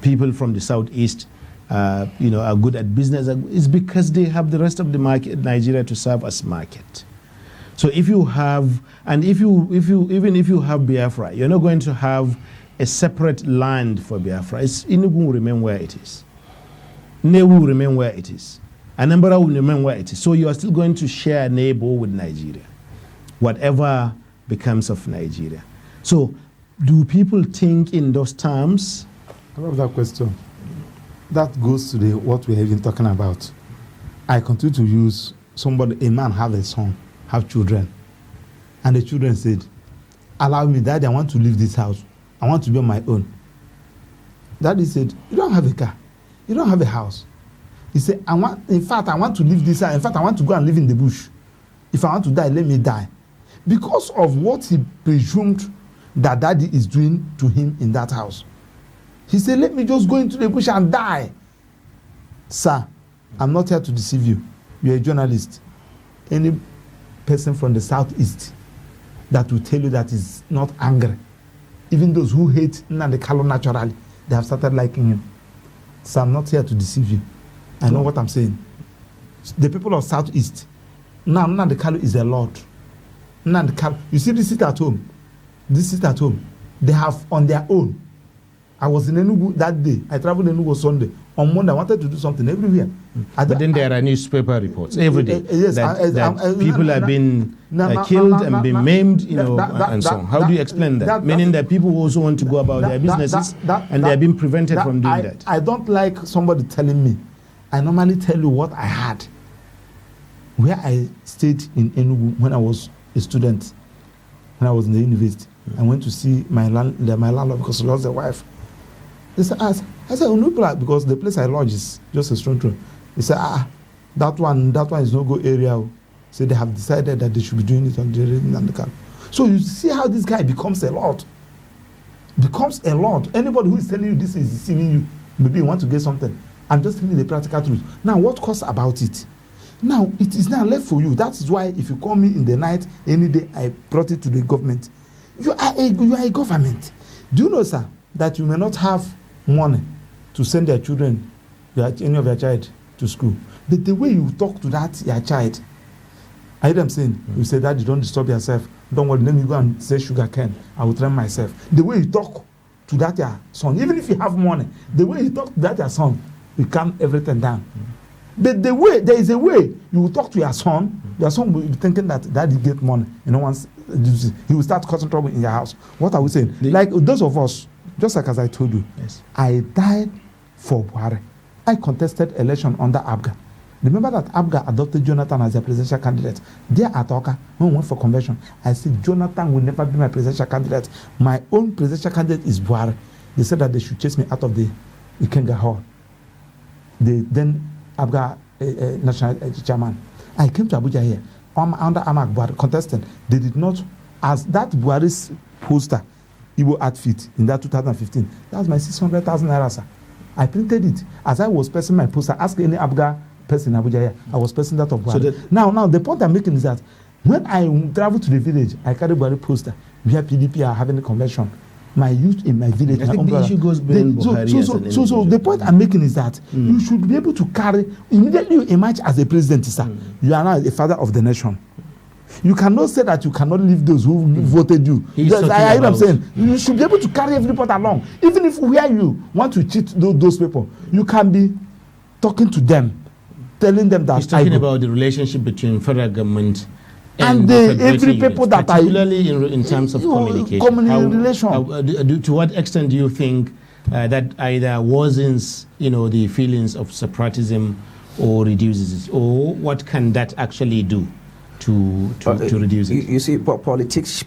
people from the southeast are good at business is because they have the rest of the market, Nigeria, to serve as market. So if you have, and even if you have Biafra, you're not going to have a separate land for Biafra. Enugu will remain where it is. Newu will remain where it is. Anambra will remain where it is. So you are still going to share a neighbor with Nigeria, whatever becomes of Nigeria. So do people think in those terms? I love that question. That goes to what we're even talking about. I continue to use a man have a son, have children. And the children said, allow me, Daddy, I want to leave this house. I want to be on my own. Daddy said, you don't have a car. You don't have a house. He said, I want to leave this house. In fact, I want to go and live in the bush. If I want to die, let me die. Because of what he presumed that Daddy is doing to him in that house. He said, let me just go into the bush and die. Sir, I'm not here to deceive you. You're a journalist. Any person from the southeast that will tell you that is not angry, even those who hate Nnamdi Kanu naturally, they have started liking him. So I'm not here to deceive you. I know what I'm saying. The people of southeast, now Nnamdi Kanu is a lord. Nnamdi Kanu, you see this seat at home. This seat at home, they have on their own. I was in Enugu that day. I traveled in Enugu Sunday. On Monday, I wanted to do something everywhere. But then there are newspaper reports every day that people have been killed and been maimed, and so on. How do you explain that? Meaning that people also want to go about their businesses and they have been prevented from doing that. I don't like somebody telling me. I normally tell you what I had. Where I stayed in Enugu when I was a student, when I was in the university, I went to see my landlord because he lost a wife. He said, I said, because the place I lodge is just a strong throw. He said, that one is no go area. So they have decided that they should be doing it on the Nnamdi. So you see how this guy becomes a lord. Becomes a lord. Anybody who is telling you this is deceiving you, maybe you want to get something. I'm just telling you the practical truth. Now, what costs about it? Now, it is now left for you. That is why if you call me in the night, any day, I brought it to the government. You are a government. Do you know, sir, that you may not have money to send their children, any of your child, to school? But the way you talk to that your child, I hear them saying, you say, Daddy, don't disturb yourself. Don't worry, let me go and say sugar cane. I will train myself. The way you talk to that your son, even if you have money, the way you talk to that your son, you calm everything down. But there is a way you will talk to your son will be thinking that Daddy get money. Once he will start causing trouble in your house. What are we saying? Like those of us, just like as I told you, yes. I died for Buhari. I contested election under Abga. Remember that Abga adopted Jonathan as a presidential candidate. There at Oka, when we went for convention, I said, Jonathan will never be my presidential candidate. My own presidential candidate is Buhari. They said that they should chase me out of the Ikenga Hall. Then Abga national chairman. I came to Abuja here under Amak Buhari contesting. They did not, as that Buhari's poster, Igbo outfit in that 2015. That was my 600,000 naira, sir. I printed it as I was pressing my poster. Ask any Abga person in Abuja here. I was pressing that of Buhari. So now the point I'm making is that when I travel to the village, I carry Buhari poster. Where PDP are having a convention. My youth in my village. I think the issue goes beyond Buhari. So the point I'm making is that you should be able to carry, immediately you emerge as a president, sir. You are now a father of the nation. You cannot say that you cannot leave those who voted you. I hear them saying you should be able to carry everybody along. Even if where you want to cheat those people, you can be talking to them, telling them that. He's talking about the relationship between federal government and every people that particularly in terms of communication. To what extent do you think that either worsens the feelings of separatism or reduces it, or what can that actually do to reduce it? You see, politicians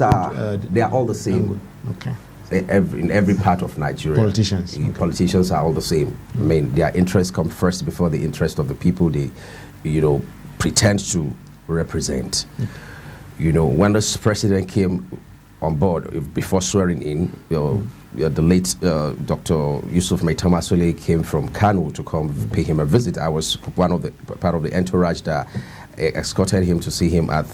they are all the same. Okay. In every part of Nigeria, politicians are all the same. I mean, their interests come first before the interest of the people they, pretend to represent. When this president came on board before swearing in, the late Dr. Yusuf Maitama Sule came from Kano to come pay him a visit. I was part of the entourage that escorted him to see him at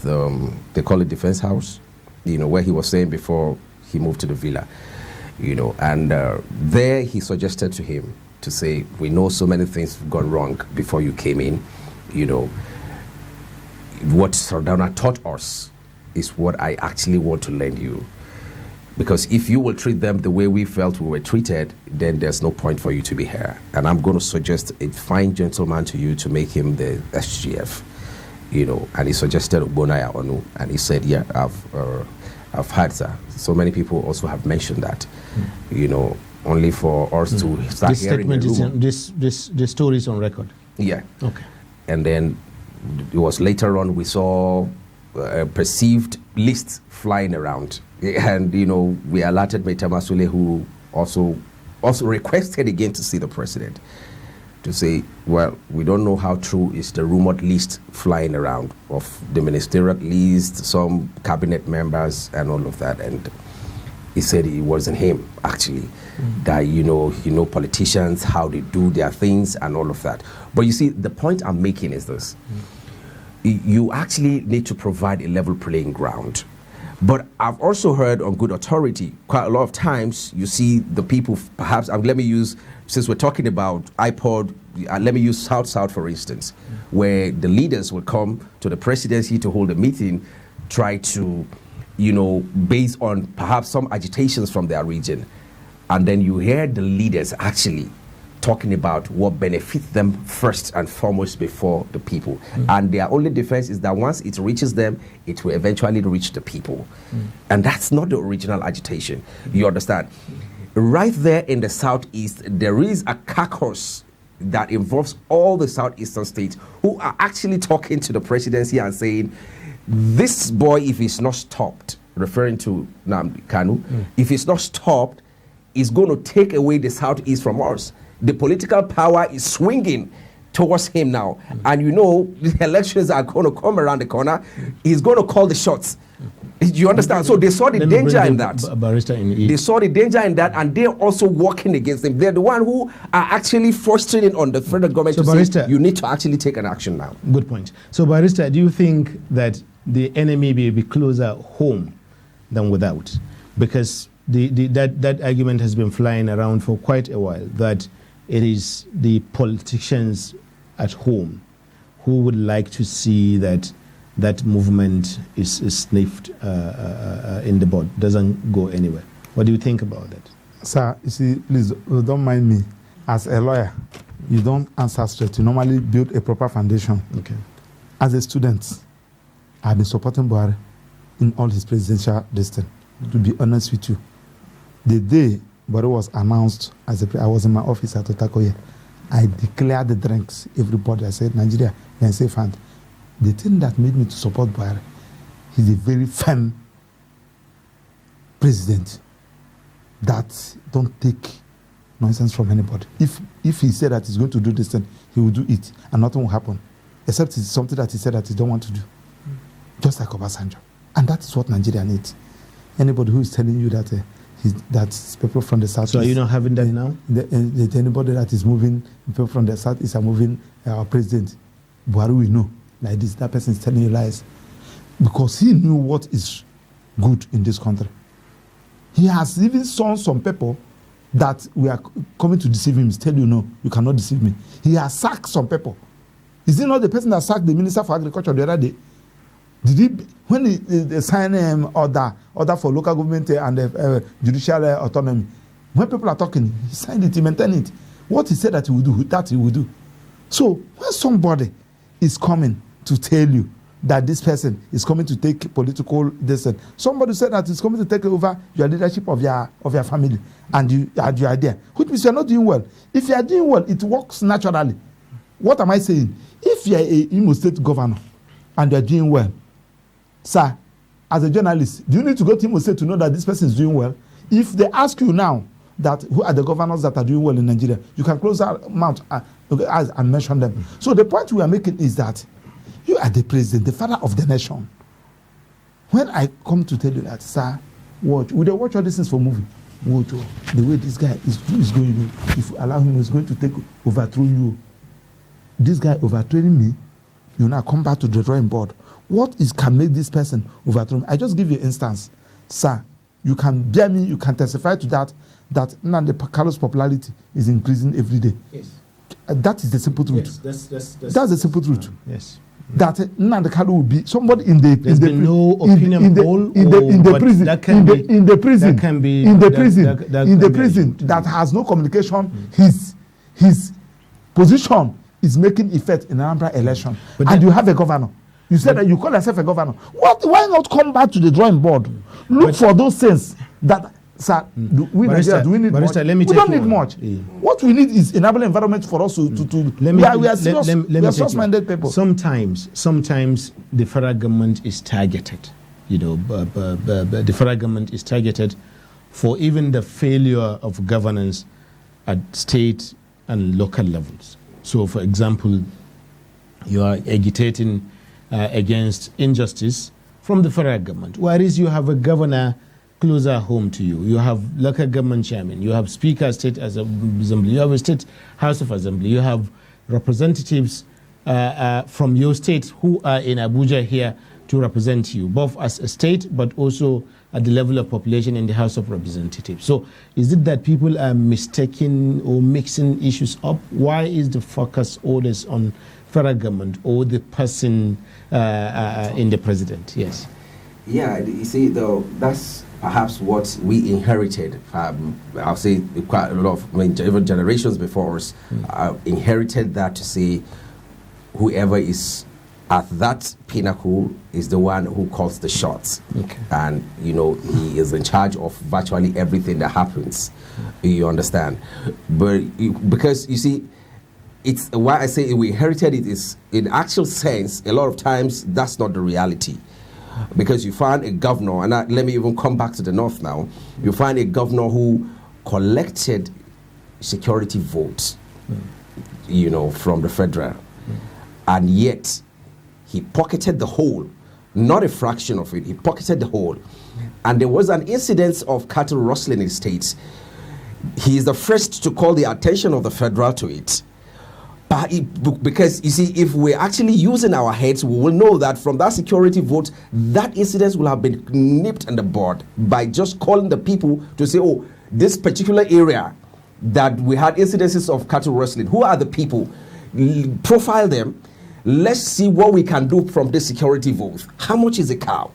they call it Defense House, where he was staying before he moved to the villa, and there he suggested to him to say, we know so many things have gone wrong before you came in, what Sardauna taught us is what I actually want to lend you. Because if you will treat them the way we felt we were treated, then there's no point for you to be here. And I'm going to suggest a fine gentleman to you to make him the SGF, and he suggested Ogbonaya Onu, and he said, yeah, I've heard that. So many people also have mentioned that, only for us to start this hearing statement is this story is on record. Yeah. Okay. And then it was later on we saw a perceived list flying around, and we alerted Maitama Sule, who also also requested again to see the president to say, well, we don't know how true is the rumored list flying around of the ministerial list, some cabinet members and all of that. And he said it wasn't him, actually, that, you know, politicians, how they do their things and all of that. But you see, the point I'm making is this. You actually need to provide a level playing ground. But I've also heard on good authority, quite a lot of times you see the people, perhaps, let me use, since we're talking about iPod, let me use South, for instance, where the leaders will come to the presidency to hold a meeting, try to, you know, based on perhaps some agitations from their region. And then you hear the leaders actually talking about what benefits them first and foremost before the people. And their only defense is that once it reaches them, it will eventually reach the people. And that's not the original agitation. You understand? Right there in the Southeast, there is a caucus that involves all the Southeastern states who are actually talking to the presidency and saying, this boy, if he's not stopped, referring to Nnamdi Kanu, if he's not stopped, is going to take away the Southeast from us. The political power is swinging towards him now. And you know, the elections are going to come around the corner. He's going to call the shots. Do you understand? So they saw the danger in that. They saw the danger in that, and they're also working against him. They're the one who are actually frustrating on the federal government to say, you need to actually take an action now. Good point. So, Barrister, do you think that the enemy may be closer home than without? Because that argument has been flying around for quite a while, that it is the politicians at home who would like to see that movement is sniffed in the bud, doesn't go anywhere. What do you think about that? Sir, you see, please don't mind me. As a lawyer, you don't answer straight. You normally build a proper foundation. Okay. As a student, I've been supporting Buhari in all his presidential destiny. To be honest with you, the day Buhari was announced as I was in my office at Otakoye, I declared the drinks. Everybody, I said, Nigeria, you're in safe hand. The thing that made me to support Buhari, he's a very firm president that don't take nonsense from anybody. If he said that he's going to do this thing, he will do it, and nothing will happen, except it's something that he said that he don't want to do, just like Obasanjo. And that is what Nigeria needs. Anybody who is telling you that that's people from the south. So are you not having that now? Anybody that is moving, people from the south is moving our president. Buhari we know. Like this, that person is telling you lies. Because he knew what is good in this country. He has even shown some people that we are coming to deceive him. He's telling you, no, you cannot deceive me. He has sacked some people. Is he not the person that sacked the Minister for Agriculture the other day? Did he, when they signed order for local government and judicial autonomy, when people are talking, he signed it, he maintained it. What he said that he would do, that he would do. So when somebody is coming to tell you that this person is coming to take political decision, somebody said that he's coming to take over your leadership of your family, and you are there, which means you're not doing well. If you are doing well, it works naturally. What am I saying? If you are a Imo State governor and you are doing well, sir, as a journalist, do you need to go to Imo State to know that this person is doing well? If they ask you now that who are the governors that are doing well in Nigeria, you can close our mouth and mention them. So the point we are making is that you are the president, the father of the nation. When I come to tell you that, sir, watch, we don't watch all these things for movie. Watch the way this guy is going. If you allow him, he's going to overthrow you. This guy overthrowing me, you now come back to the drawing board. What can make this person overthrow me? I just give you an instance. Sir, you can bear me, you can testify to that Nnamdi Kalu's popularity is increasing every day. Yes. That is the simple truth. Yes, that's the simple truth. Yes. That Nnamdi Kalu will be somebody in the prison that has no communication. His position is making effect in Anambra election, and you have a governor. You said that you call yourself a governor. Why not come back to the drawing board? Look for those things that, sir, do we need much? We don't need much. Yeah. What we need is enabling environment for us to we are serious-minded people. Sometimes the federal government is targeted. You know, the federal government is targeted for even the failure of governance at state and local levels. So, for example, you are agitating against injustice from the federal government, whereas you have a governor closer home to you. You have local government chairman, you have speaker state assembly, you have a state house of assembly, you have representatives from your state who are in Abuja here to represent you, both as a state but also at the level of population in the House of Representatives. So is it that people are mistaking or mixing issues up? Why is the focus always on federal government or the person in the president? Yes. Yeah, you see, though, that's perhaps what we inherited. I'll say quite a lot of, even generations before us inherited that, to say whoever is at that pinnacle is the one who calls the shots. Okay. And, he is in charge of virtually everything that happens. You understand? But because, you see, it's why I say we inherited it is, in actual sense, a lot of times that's not the reality. Because you find a governor, and let me even come back to the north now, you find a governor who collected security votes, from the federal, and yet he pocketed the whole, not a fraction of it, he pocketed the whole. And there was an incident of cattle rustling in states. He is the first to call the attention of the federal to it. Because, you see, if we're actually using our heads, we will know that from that security vote, that incident will have been nipped in the bud by just calling the people to say, oh, this particular area that we had incidences of cattle rustling, who are the people? Profile them. Let's see what we can do from this security vote. How much is a cow?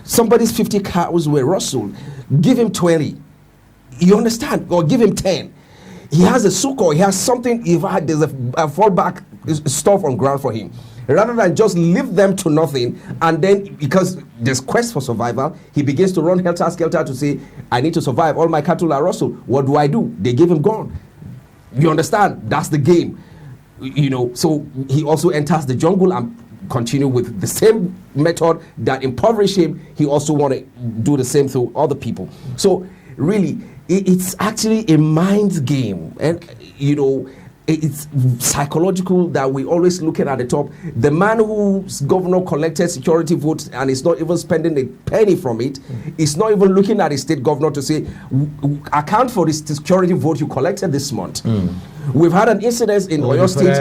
Somebody's 50 cows were rustled. Give him 20. You understand? Or give him 10. He has a sukkah, he has something, there's a fallback stuff on ground for him. Rather than just leave them to nothing, and then, because there's quest for survival, he begins to run helter-skelter to say, I need to survive, all my cattle are rustled. What do? They give him gun. You understand? That's the game. So he also enters the jungle and continue with the same method that impoverished him. He also want to do the same to other people. So really, it's actually a mind game, and it's psychological that we always looking at the top. The man whose governor collected security votes and is not even spending a penny from it, is not even looking at his state governor to say, account for this security vote you collected this month. We've had an incident in Oyo State.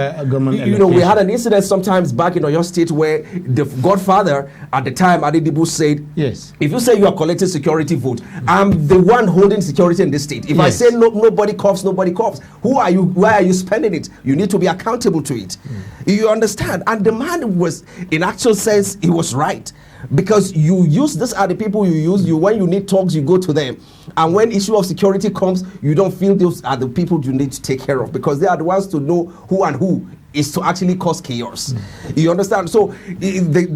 We had an incident sometimes back in Oyo State where the godfather at the time, Adedibu, said, yes, if you say you are collecting security vote, I'm the one holding security in this state. If I say nobody coughs, nobody coughs. Who are you? Why are you spending it? You need to be accountable to it. You understand? And the man was, in actual sense, he was right. Because you use, these are the people you use. When you need talks, you go to them. And when issue of security comes, you don't feel those are the people you need to take care of, because they are the ones to know who is to actually cause chaos. You understand? So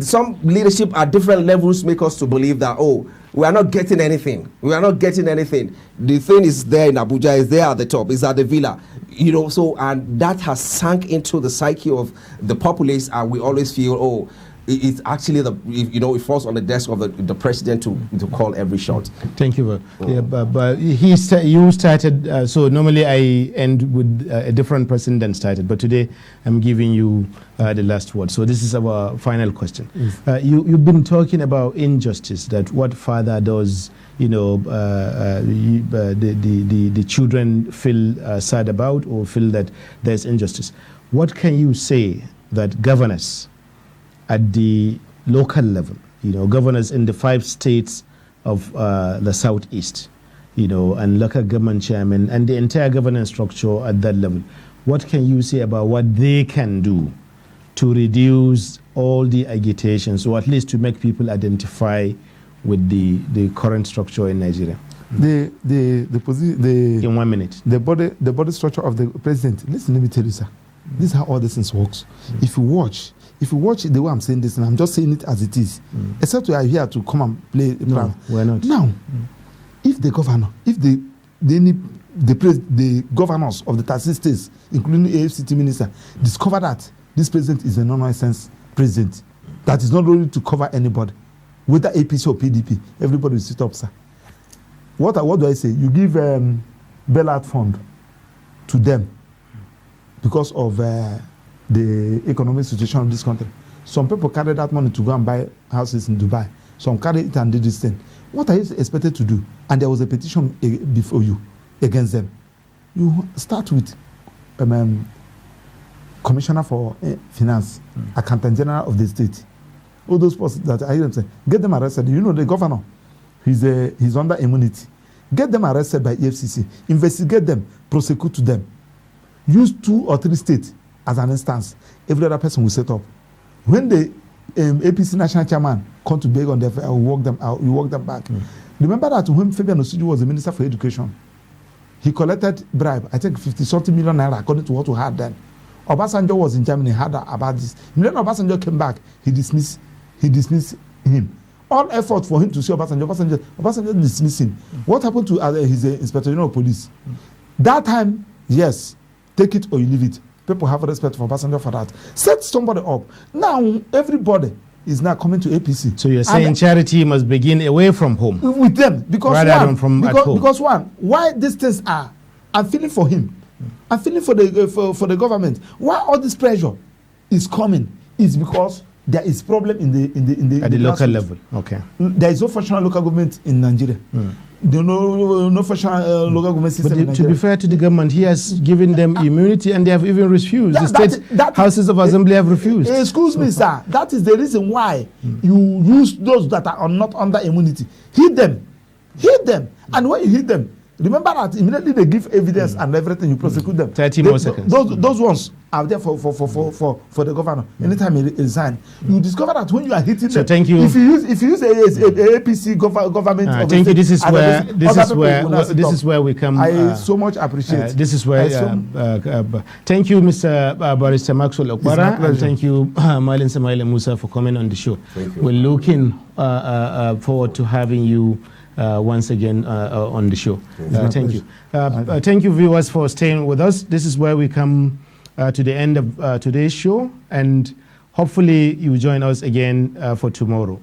some leadership at different levels make us to believe that, we are not getting anything. We are not getting anything. The thing is there in Abuja, is there at the top, is at the villa. And that has sunk into the psyche of the populace, and we always feel, it's actually it falls on the desk of the president to call every shot. Thank you. But you started. So normally I end with a different person than started, but today I'm giving you the last word. So this is our final question. You've been talking about injustice. That what father does, the children feel sad about, or feel that there's injustice. What can you say that governors at the local level, governors in the 5 states of the southeast, and local government chairman and the entire governance structure at that level, what can you say about what they can do to reduce all the agitations, or at least to make people identify with the current structure in Nigeria? In 1 minute. The body structure of the president. Listen, let me tell you, sir. This is how all these things works. If you watch the way I'm saying this, and I'm just saying it as it is, except we are here to come and play. No, we're not. Now, if the governor, the governors of the 30 states, including the AFCT minister, discover that this president is a non-nonsense president, that is not ready to cover anybody, whether APC or PDP, everybody will sit up, sir. What do I say? You give bailout fund to them because of the economic situation of this country. Some people carry that money to go and buy houses in Dubai. Some carry it and did this thing. What are you expected to do? And there was a petition before you against them. You start with Commissioner for Finance, Accountant General of the state. All those persons that I hear them say, get them arrested. You know the governor, he's under immunity. Get them arrested by EFCC. Investigate them, prosecute them. Use 2 or 3 states as an instance. Every other person will set up. When the APC national chairman come to beg on their, I will walk them out. You walk them back. Remember that when Fabian Osuju was the Minister for Education, he collected bribe, I think 50-something million naira, according to what we had then. Obasanjo was in Germany, heard about this. When Obasanjo came back, he dismissed him. All effort for him to see Obasanjo dismissed him. What happened to his Inspector General of Police? That time, yes, take it or you leave it. People have respect for Obasanjo for that. Set somebody up. Now, everybody is now coming to APC. So you're saying charity must begin away from home? With them. Because rather than from at home. Because why these things are, I'm feeling for him. I'm feeling for the government. Why all this pressure is coming is because there is problem in the at the local level. Okay. There is no functional local government in Nigeria. There no functional local government system in Nigeria. To be fair to the government, he has given them immunity and they have even refused. The state houses of assembly have refused. Excuse me, sir. That is the reason why you use those that are not under immunity. Hit them. And when you hit them, remember that immediately they give evidence and everything, you prosecute them. 30 more seconds. Those ones are there for the governor. Anytime he resign, you discover that when you are hitting them. Thank you. If you use a APC government. Thank you. This is where we come. I so much appreciate. This is where. Thank you, Mr. Barrister Maxwell Okpara, and thank you, Marlin Samaila Musa, for coming on the show. We're looking forward to having you once again on the show. Thank you. Thank you, viewers, for staying with us. This is where we come to the end of today's show, and hopefully you join us again for tomorrow.